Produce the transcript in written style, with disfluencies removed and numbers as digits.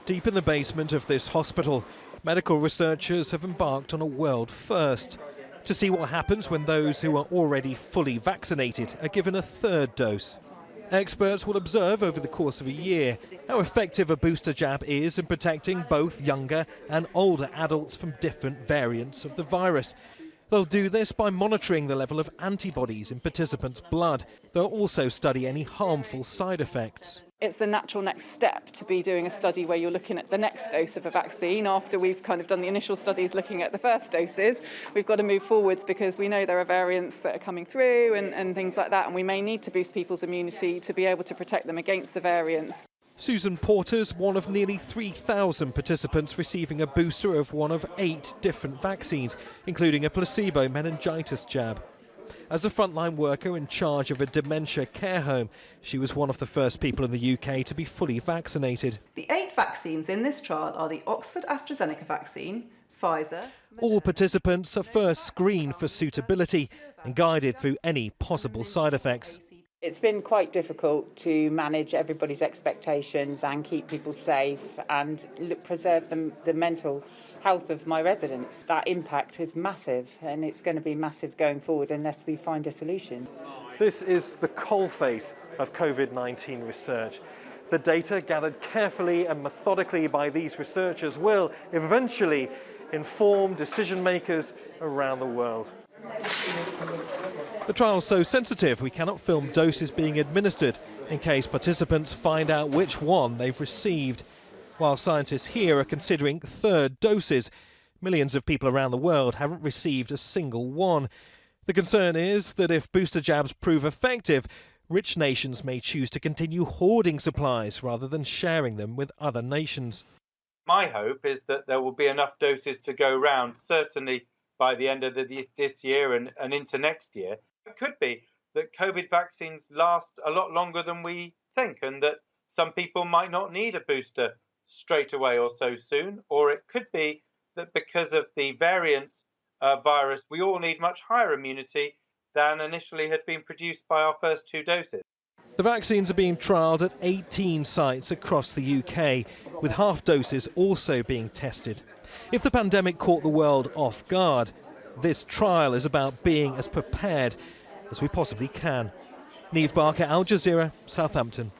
Deep in the basement of this hospital, medical researchers have embarked on a world first to see what happens when those who are already fully vaccinated are given a third dose. Experts will observe over the course of a year how effective a booster jab is in protecting both younger and older adults from different variants of the virus. They'll do this by monitoring the level of antibodies in participants' blood. They'll also study any harmful side effects. It's the natural next step to be doing a study where you're looking at the next dose of a vaccine. After we've kind of done the initial studies looking at the first doses, we've got to move forwards because we know there are variants that are coming through and things like that, and we may need to boost people's immunity to be able to protect them against the variants. Susan Porter's one of nearly 3,000 participants receiving a booster of one of 8 different vaccines, including a placebo meningitis jab. As a frontline worker in charge of a dementia care home, she was one of the first people in the UK to be fully vaccinated. The 8 vaccines in this trial are the Oxford-AstraZeneca vaccine, Pfizer. All participants are first screened for suitability and guided through any possible side effects. It's been quite difficult to manage everybody's expectations and keep people safe and preserve the mental health of my residents. That impact is massive, and it's going to be massive going forward unless we find a solution. This is the coalface of COVID-19 research. The data gathered carefully and methodically by these researchers will eventually inform decision makers around the world. The trial's so sensitive we cannot film doses being administered in case participants find out which one they've received. While scientists here are considering third doses, millions of people around the world haven't received a single one. The concern is that if booster jabs prove effective, rich nations may choose to continue hoarding supplies rather than sharing them with other nations. My hope is that there will be enough doses to go round, certainly by the end of this year and into next year. It could be that COVID vaccines last a lot longer than we think, and that some people might not need a booster straight away or so soon, or it could be that because of the variant virus, we all need much higher immunity than initially had been produced by our first 2 doses. The vaccines are being trialled at 18 sites across the UK, with half doses also being tested. If the pandemic caught the world off guard, this trial is about being as prepared as we possibly can. Neave, Al Jazeera, Southampton.